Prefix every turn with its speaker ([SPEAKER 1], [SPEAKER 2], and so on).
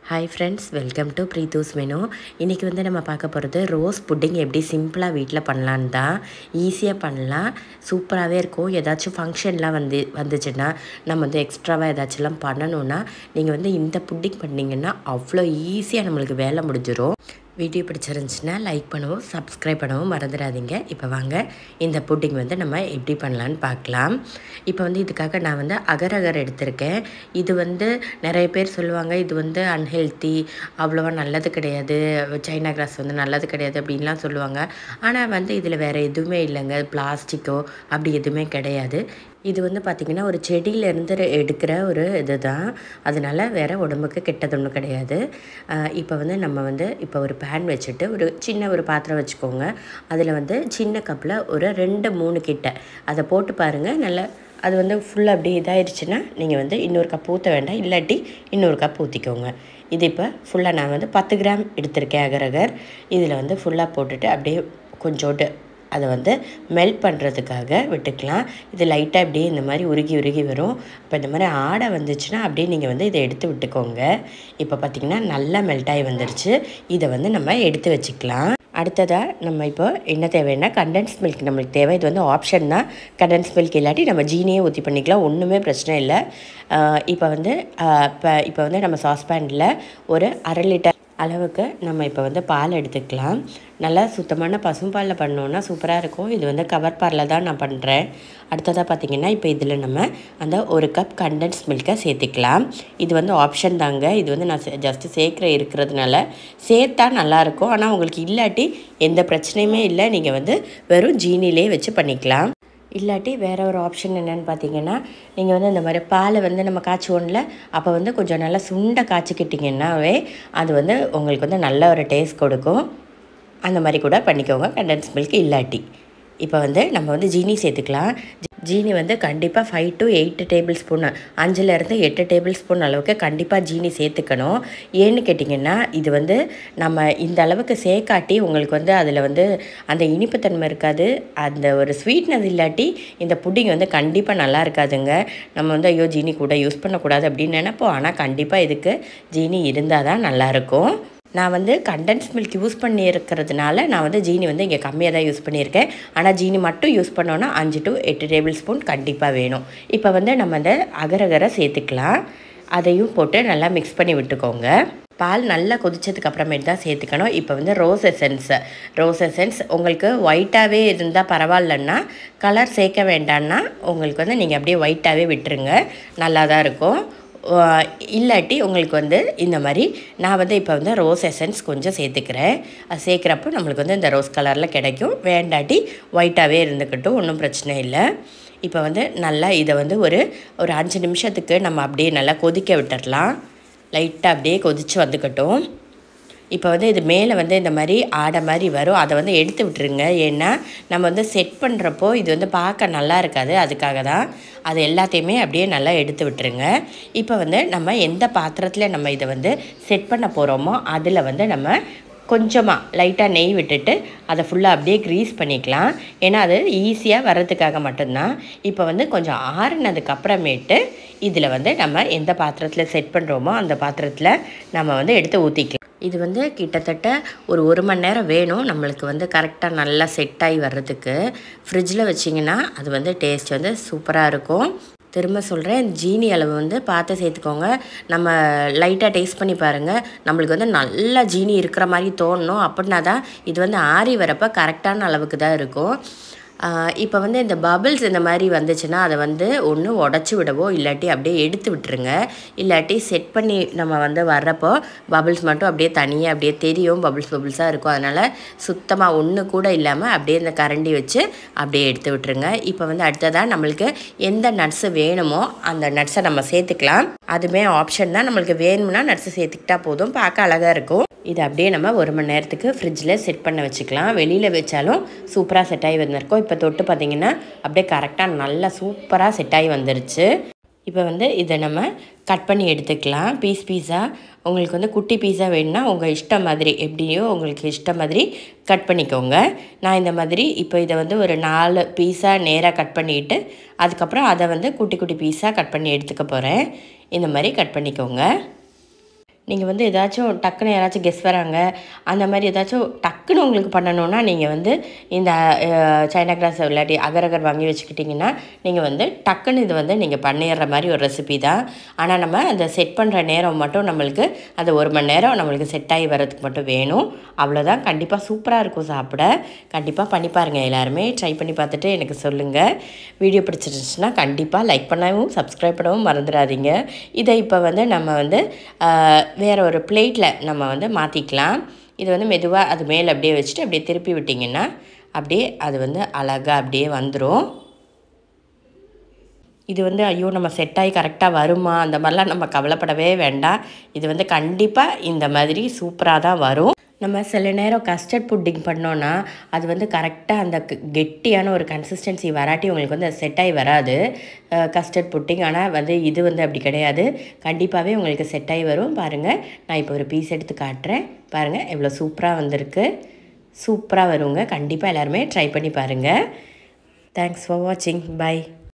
[SPEAKER 1] Hi friends, welcome to Preethu's Menu. இன்னைக்கு வந்து நம்ம பார்க்க போகிறது ரோஸ் புட்டிங் எப்படி சிம்பிளாக வீட்டில் பண்ணலான்னு தான். ஈஸியாக பண்ணலாம், சூப்பராகவே இருக்கும். ஏதாச்சும் ஃபங்க்ஷன்லாம் வந்துச்சுன்னா நம்ம வந்து எக்ஸ்ட்ராவாக ஏதாச்சும்லாம் பண்ணணுன்னா நீங்கள் வந்து இந்த புட்டிங் பண்ணிங்கன்னா அவ்வளோ ஈஸியாக நம்மளுக்கு வேலை முடிஞ்சிடும். வீடியோ பிடிச்சிருந்துச்சுன்னா லைக் பண்ணவும் சப்ஸ்கிரைப் பண்ணவும் மறந்துடாதீங்க. இப்போ வாங்க இந்த புட்டிங் வந்து நம்ம எப்படி பண்ணலான்னு பார்க்கலாம். இப்போ வந்து இதுக்காக நான் வந்து அகர் எடுத்திருக்கேன். இது வந்து நிறைய பேர் சொல்லுவாங்க இது வந்து அன்ஹெல்த்தி, அவ்வளோவா நல்லது கிடையாது, சைனா கிராஸ் வந்து நல்லது கிடையாது அப்படின்லாம் சொல்லுவாங்க. ஆனால் வந்து இதில் வேறு எதுவுமே இல்லைங்க, பிளாஸ்டிக்கோ அப்படி எதுவுமே கிடையாது. இது வந்து பார்த்திங்கன்னா ஒரு செடியிலேருந்து எடுக்கிற ஒரு இது தான், அதனால் வேறு உடம்புக்கு கெட்டது ஒன்றும் கிடையாது. இப்போ வந்து நம்ம வந்து இப்போ ஒரு பேன் வச்சுட்டு ஒரு சின்ன ஒரு பாத்திரம் வச்சுக்கோங்க. அதில் வந்து சின்ன கப்பில் ஒரு 2-3 கிட்ட அதை போட்டு பாருங்கள். நல்லா அது வந்து ஃபுல்லாக அப்படியே இதாகிடுச்சுன்னா நீங்கள் வந்து இன்னொரு கப் ஊற்ற வேண்டாம், இல்லாட்டி இன்னொரு கப் ஊற்றிக்கோங்க. இது இப்போ ஃபுல்லாக நான் வந்து 10 கிராம் எடுத்திருக்கேன் அகர். இதில் வந்து ஃபுல்லாக போட்டுட்டு அப்படியே கொஞ்சோண்டு அதை வந்து மெல்ட் பண்ணுறதுக்காக விட்டுக்கலாம். இது லைட்டாக அப்படியே இந்த மாதிரி உருகி வரும். இப்போ இந்த மாதிரி ஆடை வந்துச்சுன்னா அப்படியே நீங்கள் வந்து இதை எடுத்து விட்டுக்கோங்க. இப்போ பார்த்திங்கன்னா நல்லா மெல்ட் ஆகி வந்துடுச்சு. இதை வந்து நம்ம எடுத்து வச்சுக்கலாம். அடுத்ததாக நம்ம இப்போ என்ன தேவைன்னா கண்டென்ஸ் மில்க் நம்மளுக்கு தேவை. இது வந்து ஆப்ஷன் தான். கண்டென்ஸ் மில்க் இல்லாட்டி நம்ம ஜீனியே ஊற்றி பண்ணிக்கலாம், ஒன்றுமே பிரச்சனை இல்லை. இப்போ வந்து நம்ம சாஸ்பேனில் ஒரு 1/2 லிட்டர் அளவுக்கு நம்ம இப்போ வந்து பால் எடுத்துக்கலாம். நல்லா சுத்தமான பசும்பாலில் பண்ணோன்னா சூப்பராக இருக்கும். இது வந்து கவர் பாலில் தான் நான் பண்ணுறேன். அடுத்ததாக பார்த்திங்கன்னா இப்போ இதில் நம்ம அந்த 1 கப் கண்டென்ஸ் மில்கை சேர்த்துக்கலாம். இது வந்து ஆப்ஷன் தாங்க. இது வந்து நான் ஜஸ்ட்டு இருக்கிறதுனால சேர்த்தா நல்லாயிருக்கும். ஆனால் உங்களுக்கு இல்லாட்டி எந்த பிரச்சனையுமே இல்லை, நீங்கள் வந்து வெறும் ஜீனிலே வச்சு பண்ணிக்கலாம். இல்லாட்டி வேறு ஒரு ஆப்ஷன் என்னென்னு பார்த்தீங்கன்னா, நீங்கள் வந்து இந்த மாதிரி பாலை வந்து நம்ம காய்ச்சுவோம்ல, அப்போ வந்து கொஞ்சம் நல்லா சுண்டை காய்ச்சிக்கிட்டிங்கன்னாவே அது வந்து உங்களுக்கு வந்து நல்ல ஒரு டேஸ்ட் கொடுக்கும். அந்த மாதிரி கூட பண்ணிக்கோங்க கண்டென்ஸ் மில்க் இல்லாட்டி. இப்போ வந்து நம்ம வந்து ஜீனி சேர்த்துக்கலாம். ஜீனி வந்து கண்டிப்பாக 5 to 8 டேபிள் ஸ்பூன், 5லேருந்து 8 டேபிள் ஸ்பூன் அளவுக்கு கண்டிப்பாக ஜீனி சேர்த்துக்கணும். ஏன்னு கேட்டிங்கன்னா இது வந்து நம்ம இந்த அளவுக்கு சேர்க்காட்டி உங்களுக்கு வந்து அதில் வந்து அந்த இனிப்புத்தன்மை இருக்காது, அந்த ஒரு ஸ்வீட்னஸ் இல்லாட்டி இந்த புட்டிங் வந்து கண்டிப்பாக நல்லா இருக்காதுங்க. நம்ம வந்து ஐயோ ஜீனி கூட யூஸ் பண்ணக்கூடாது அப்படின்னு நினைப்போம். ஆனால் கண்டிப்பாக இதுக்கு ஜீனி இருந்தால் தான் நல்லாயிருக்கும். நான் வந்து கண்டென்ஸ் மில்க் யூஸ் பண்ணியிருக்கிறதுனால நான் வந்து ஜீனி வந்து இங்கே கம்மியாக தான் யூஸ் பண்ணியிருக்கேன். ஆனால் ஜீனி மட்டும் யூஸ் பண்ணோன்னா 5 to 8 டேபிள் ஸ்பூன் கண்டிப்பாக வேணும். இப்போ வந்து நம்ம அந்த அகரை சேர்த்துக்கலாம். அதையும் போட்டு நல்லா மிக்ஸ் பண்ணி விட்டுக்கோங்க. பால் நல்லா கொதிச்சதுக்கு அப்புறமேட்டு தான் சேர்த்துக்கணும். இப்போ வந்து ரோஸ் எசன்ஸ் உங்களுக்கு ஒயிட்டாகவே இருந்தால் பரவாயில்லன்னா, கலர் சேர்க்க வேண்டான்னா உங்களுக்கு வந்து நீங்கள் அப்படியே ஒயிட்டாகவே விட்டுருங்க, நல்லா தான் இருக்கும். இல்லாட்டி உங்களுக்கு வந்து இந்த மாதிரி நான் வந்து இப்போ வந்து ரோஸ் எசன்ஸ் கொஞ்சம் சேர்த்துக்கிறேன். அது சேர்க்குறப்போ நம்மளுக்கு வந்து இந்த ரோஸ் கலரில் கிடைக்கும். வேண்டாட்டி ஒயிட்டாகவே இருந்துக்கட்டும், ஒன்றும் பிரச்சனை இல்லை. இப்போ வந்து நல்லா இதை வந்து ஒரு 5 நிமிஷத்துக்கு நம்ம அப்படியே நல்லா கொதிக்க விட்டுடலாம். லைட்டாக அப்படியே கொதித்து வந்துக்கட்டும். இப்போ வந்து இது மேலே வந்து இந்த மாதிரி ஆடை மாதிரி வரும், அதை வந்து எடுத்து விட்டுருங்க. ஏன்னா நம்ம வந்து செட் பண்ணுறப்போ இது வந்து பார்க்க நல்லா இருக்காது, அதுக்காக தான். அது எல்லாத்தையுமே அப்படியே நல்லா எடுத்து விட்டுருங்க. இப்போ வந்து நம்ம எந்த பாத்திரத்தில் நம்ம இதை வந்து செட் பண்ண போகிறோமோ அதில் வந்து நம்ம கொஞ்சமாக லைட்டாக நெய் விட்டுட்டு அதை ஃபுல்லாக அப்படியே க்ரீஸ் பண்ணிக்கலாம். ஏன்னா அது ஈஸியாக வர்றதுக்காக மட்டும்தான். இப்போ வந்து கொஞ்சம் ஆறுனதுக்கு அப்புறமேட்டு இதில் வந்து நம்ம எந்த பாத்திரத்தில் செட் பண்ணுறோமோ அந்த பாத்திரத்தில் நம்ம வந்து எடுத்து ஊற்றிக்கலாம். இது வந்து கிட்டத்தட்ட ஒரு 1 மணி நேரம் வேணும் நம்மளுக்கு வந்து கரெக்டாக நல்லா செட் ஆகி வர்றதுக்கு. ஃப்ரிட்ஜில் வச்சிங்கன்னா அது வந்து டேஸ்ட் வந்து சூப்பராக இருக்கும். திரும்ப சொல்கிறேன், ஜீனி அளவு வந்து பார்த்து சேர்த்துக்கோங்க. நம்ம லைட்டாக டேஸ்ட் பண்ணி பாருங்கள், நம்மளுக்கு வந்து நல்லா ஜீனி இருக்கிற மாதிரி தோணணும். அப்படின்னா தான் இது வந்து ஆறி வரப்போ கரெக்டான அளவுக்கு தான் இருக்கும். இப்போ வந்து இந்த பபிள்ஸ் இந்த மாதிரி வந்துச்சுன்னா அதை வந்து ஒன்று உடச்சி விடவோ இல்லாட்டி அப்படியே எடுத்து விட்டுருங்க. இல்லாட்டி செட் பண்ணி நம்ம வந்து வர்றப்போ பபிள்ஸ் மட்டும் அப்படியே தனியாக அப்படியே தெரியும், பபிள்ஸாக இருக்கும். அதனால் சுத்தமாக ஒன்று கூட இல்லாமல் அப்படியே இந்த கரண்டி வச்சு அப்படியே எடுத்து விட்டுருங்க. இப்போ வந்து அடுத்ததாக நம்மளுக்கு எந்த நட்ஸு வேணுமோ அந்த நட்ஸை நம்ம சேர்த்துக்கலாம். அதுவுமே ஆப்ஷன் தான், நம்மளுக்கு வேணும்னா நட்ஸு சேர்த்துக்கிட்டா போதும், பார்க்க அழகாக இருக்கும். இது அப்படியே நம்ம 1 மணி நேரத்துக்கு ஃப்ரிட்ஜில் செட் பண்ண வச்சுக்கலாம். வெளியில் வச்சாலும் சூப்பராக செட் ஆகி வந்திருக்கும். இப்போ தொட்டு பார்த்திங்கன்னா அப்படியே கரெக்டாக நல்லா சூப்பராக செட் ஆகி வந்துருச்சு. இப்போ வந்து இதை நம்ம கட் பண்ணி எடுத்துக்கலாம் பீஸாக. உங்களுக்கு வந்து குட்டி பீஸா வேணும்னா உங்கள் இஷ்டம் மாதிரி, எப்படியோ உங்களுக்கு இஷ்டம் மாதிரி கட் பண்ணிக்கோங்க. நான் இந்த மாதிரி இப்போ இதை வந்து ஒரு 4 பீஸாக நேராக கட் பண்ணிவிட்டு அதுக்கப்புறம் அதை வந்து குட்டி பீஸாக கட் பண்ணி எடுத்துக்க போகிறேன். இந்த மாதிரி கட் பண்ணிக்கோங்க. நீங்கள் வந்து ஏதாச்சும் டக்குன்னு யாராச்சும் கெஸ்ட் வராங்க, அந்த மாதிரி ஏதாச்சும் டக்குன்னு உங்களுக்கு பண்ணணுன்னா நீங்கள் வந்து இந்த சைனா கிராஸ் இல்லாட்டி அகர் வாங்கி வச்சுக்கிட்டிங்கன்னா நீங்கள் வந்து டக்குன்னு இது வந்து நீங்கள் பண்ணிடுற மாதிரி ஒரு ரெசிபி தான். ஆனால் நம்ம அந்த செட் பண்ணுற நேரம் மட்டும் நம்மளுக்கு அந்த 1 மணி நேரம் நம்மளுக்கு செட் ஆகி வர்றதுக்கு மட்டும் வேணும். அவ்வளோதான். கண்டிப்பாக சூப்பராக இருக்கும் சாப்பிட. கண்டிப்பாக பண்ணி பாருங்கள். எல்லாருமே ட்ரை பண்ணி பார்த்துட்டு எனக்கு சொல்லுங்கள். வீடியோ பிடிச்சிருந்துச்சுன்னா கண்டிப்பாக லைக் பண்ணவும் சப்ஸ்கிரைப் பண்ணவும் மறந்துடாதீங்க. இதை இப்போ வந்து நம்ம வந்து வேறு ஒரு பிளேட்டில் நம்ம வந்து மாற்றிக்கலாம். இது வந்து மெதுவாக அது மேலே அப்படியே வச்சுட்டு அப்படியே திருப்பி விட்டிங்கன்னா அப்படியே அது வந்து அழகாக அப்படியே வந்துடும். இது வந்து ஐயோ நம்ம செட் ஆகி கரெக்டாக வருமா அந்த மாதிரிலாம் நம்ம கவலைப்படவே வேண்டாம். இது வந்து கண்டிப்பாக இந்த மாதிரி சூப்பராக தான் வரும். நம்ம சில நேரம் கஸ்டர்ட் புட்டிங் பண்ணோன்னா அது வந்து கரெக்டாக அந்த கெட்டியான ஒரு கன்சிஸ்டன்சி வராட்டி உங்களுக்கு வந்து அது செட் ஆகி வராது கஸ்டர்ட் புட்டிங். ஆனால் வந்து இது வந்து அப்படி கிடையாது. கண்டிப்பாகவே உங்களுக்கு செட் ஆகி வரும். பாருங்கள், நான் இப்போ ஒரு பீஸ் எடுத்து காட்டுறேன். பாருங்கள் எவ்வளோ சூப்பராக வந்திருக்கு. சூப்பராக வருங்க. கண்டிப்பாக எல்லாருமே ட்ரை பண்ணி பாருங்கள். தேங்க்ஸ் ஃபார் வாட்சிங். பை.